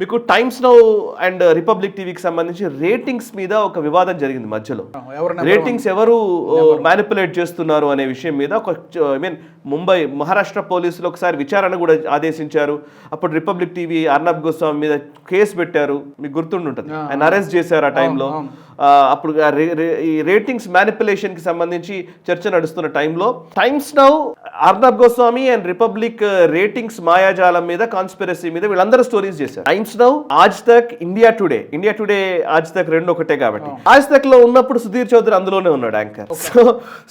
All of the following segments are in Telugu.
మీకు టైమ్స్ నౌ అండ్ రిపబ్లిక్ టీవీకి సంబంధించి రేటింగ్స్ మీద ఒక వివాదం జరిగింది మధ్యలో. రేటింగ్స్ ఎవరు మ్యానిపులేట్ చేస్తున్నారు అనే విషయం మీద ఒక ముంబై మహారాష్ట్ర పోలీసులు ఒకసారి విచారణ కూడా ఆదేశించారు. అప్పుడు రిపబ్లిక్ టీవీ అర్నబ్ గోస్వామి మీద కేసు పెట్టారు, మీకు గుర్తుంటుంది. ఆయన అరెస్ట్ చేశారు ఆ టైంలో. అప్పుడు ఈ రేటింగ్స్ మ్యానిపులేషన్ కి సంబంధించి చర్చ నడుస్తున్న టైంలో Times Now Arnab Goswami and Republic ratings మాయాజాలం మీద, కాన్స్పిరసీ మీద వీళ్ళందరూ స్టోరీస్ చేశారు. టైమ్స్ నౌ, ఆజ్ తక్, ఇండియా టుడే ఆజ్ తక్ రెండు ఒకటే కాబట్టి ఆజ్ తక్ లో ఉన్నప్పుడు సుధీర్ చౌదరి అందులోనే ఉన్నాడు యాంకర్.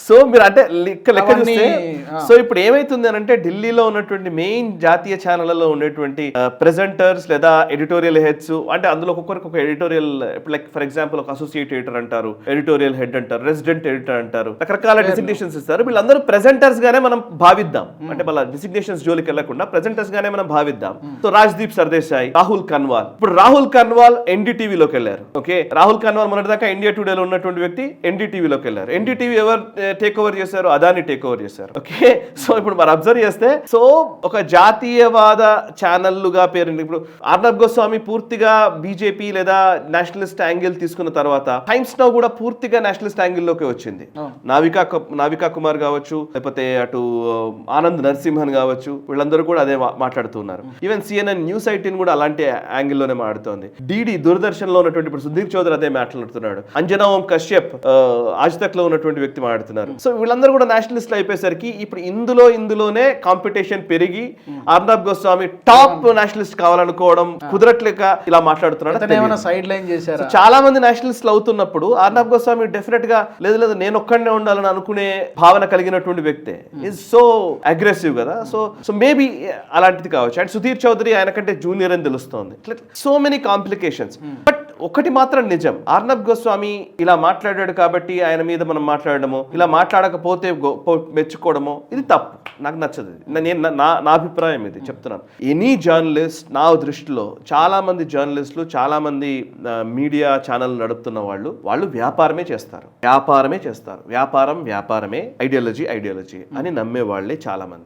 సో మీరు అంటే లెక్క చూస్తే సో ఇప్పుడు ఏమైతుంది అని అంటే ఢిల్లీలో ఉన్నటువంటి మెయిన్ జాతీయ ఛానళ్లలో ఉండేటువంటి ప్రెజెంటర్స్ లేదా ఎడిటోరియల్ హెడ్స్, అంటే అందులో ఒక్కొక్కరికి ఒక ఎడిటోరియల్, లైక్ ఫర్ ఎగ్జాంపుల్ ఒక అసోసియేట్ ఎడిటర్ అంటారు, ఎడిటోరియల్ హెడ్ అంటారు, రెసిడెంట్ ఎడిటర్ అంటారు, రకరకాల డిసిగ్నేషన్స్ ఇస్తారు. వీళ్ళందరూ ప్రెజెంటర్స్ గానే మనం భావిద్దాం, అంటే వాళ్ళ డిసిగ్నేషన్స్ జోలికి వెళ్లకుండా ప్రెజెంటర్స్ గానే మనం భావిద్దాం. సో రాజ్దీప్ సర్దేశాయ్, రాహుల్ కన్వాల్. ఇప్పుడు రాహుల్ కన్వాల్ ఎన్డీటీవీలోకి వెళ్ళారు. ఓకే, రాహుల్ కన్వాల్ మొన్నటిదాకా ఇండియా టుడేలో ఉన్నటువంటి వ్యక్తి ఎన్డీటీవీలోకి వెళ్ళారు. ఎన్డీటీవీ ఎవరు టేక్ ఓవర్ చేశారు? అదాని టేక్ ఓవర్ చేశారు. ఓకే, సో ఇప్పుడు మనం అబ్జర్వ్ చేస్తే సో ఒక జాతీయవాద ఛానల్లుగా పేరు. ఇప్పుడు అర్నబ్ గోస్వామి పూర్తిగా బీజేపీ లేదా నేషనలిస్ట్ యాంగిల్ తీసుకున్న తర్వాత టైమ్స్ నౌ కూడా పూర్తిగా నేషనలిస్ట్ యాంగిల్ లోకి వచ్చింది. నావికా కుమార్ కావచ్చు, లేకపోతే అటు ఆనంద్ నరసింహన్ కావచ్చు, వీళ్ళందరూ కూడా అదే మాట్లాడుతున్నారు. ఈవెన్ CNN న్యూస్ 18 కూడా అలాంటి యాంగిల్ లోనే మాట్లాడుతోంది. డిడి దూరదర్శన్ లో ఉన్నటువంటి ఇప్పుడు సుధీర్ చౌదరి అదే మాట్లాడుతున్నాడు. అంజనా ఓం కశ్యప్ ఆజ్ తక్ లో ఉన్నటువంటి వ్యక్తి మాట్లాడుతున్నారు. సో వీళ్ళందరూ కూడా నేషనలిస్ట్ అయిపోయేసరికి ఇప్పుడు ఇందులోనే కాంపిటీషన్ పెరిగి అర్నబ్ గోస్వామి టాప్ నేషనలిస్ట్ కావాలనుకోవడం కుదరట్లేక ఇలా మాట్లాడుతున్నాడు. చాలా మంది నేషనలిస్టులు అవుతున్నప్పుడు అర్నబ్ గోస్వామి డెఫినెట్ గా లేదు నేను ఒక్కడనే ఉండాలని అనుకునే భావన కలిగినటువంటి వ్యక్తే. ఈజ్ సో అగ్రెసివ్ కదా. సో మేబీ అలాంటిది కావచ్చు. అండ్ సుధీర్ చౌదరి ఆయన కంటే జూనియర్ అని తెలుస్తోంది. So many complications. బట్ ఒకటి మాత్రం నిజం, అర్నబ్ గోస్వామి ఇలా మాట్లాడాడు కాబట్టి ఆయన మీద మనం మాట్లాడడమో, ఇలా మాట్లాడకపోతే మెచ్చుకోవడమో ఇది తప్పు. నాకు నచ్చదు. నా అభిప్రాయం ఇది చెప్తున్నాను. ఎనీ జర్నలిస్ట్ నా దృష్టిలో చాలా మంది జర్నలిస్టులు, చాలా మంది మీడియా ఛానల్ నడుపుతున్న వాళ్ళు వ్యాపారమే చేస్తారు. వ్యాపారమే ఐడియాలజీ అని నమ్మే వాళ్ళే చాలా మంది.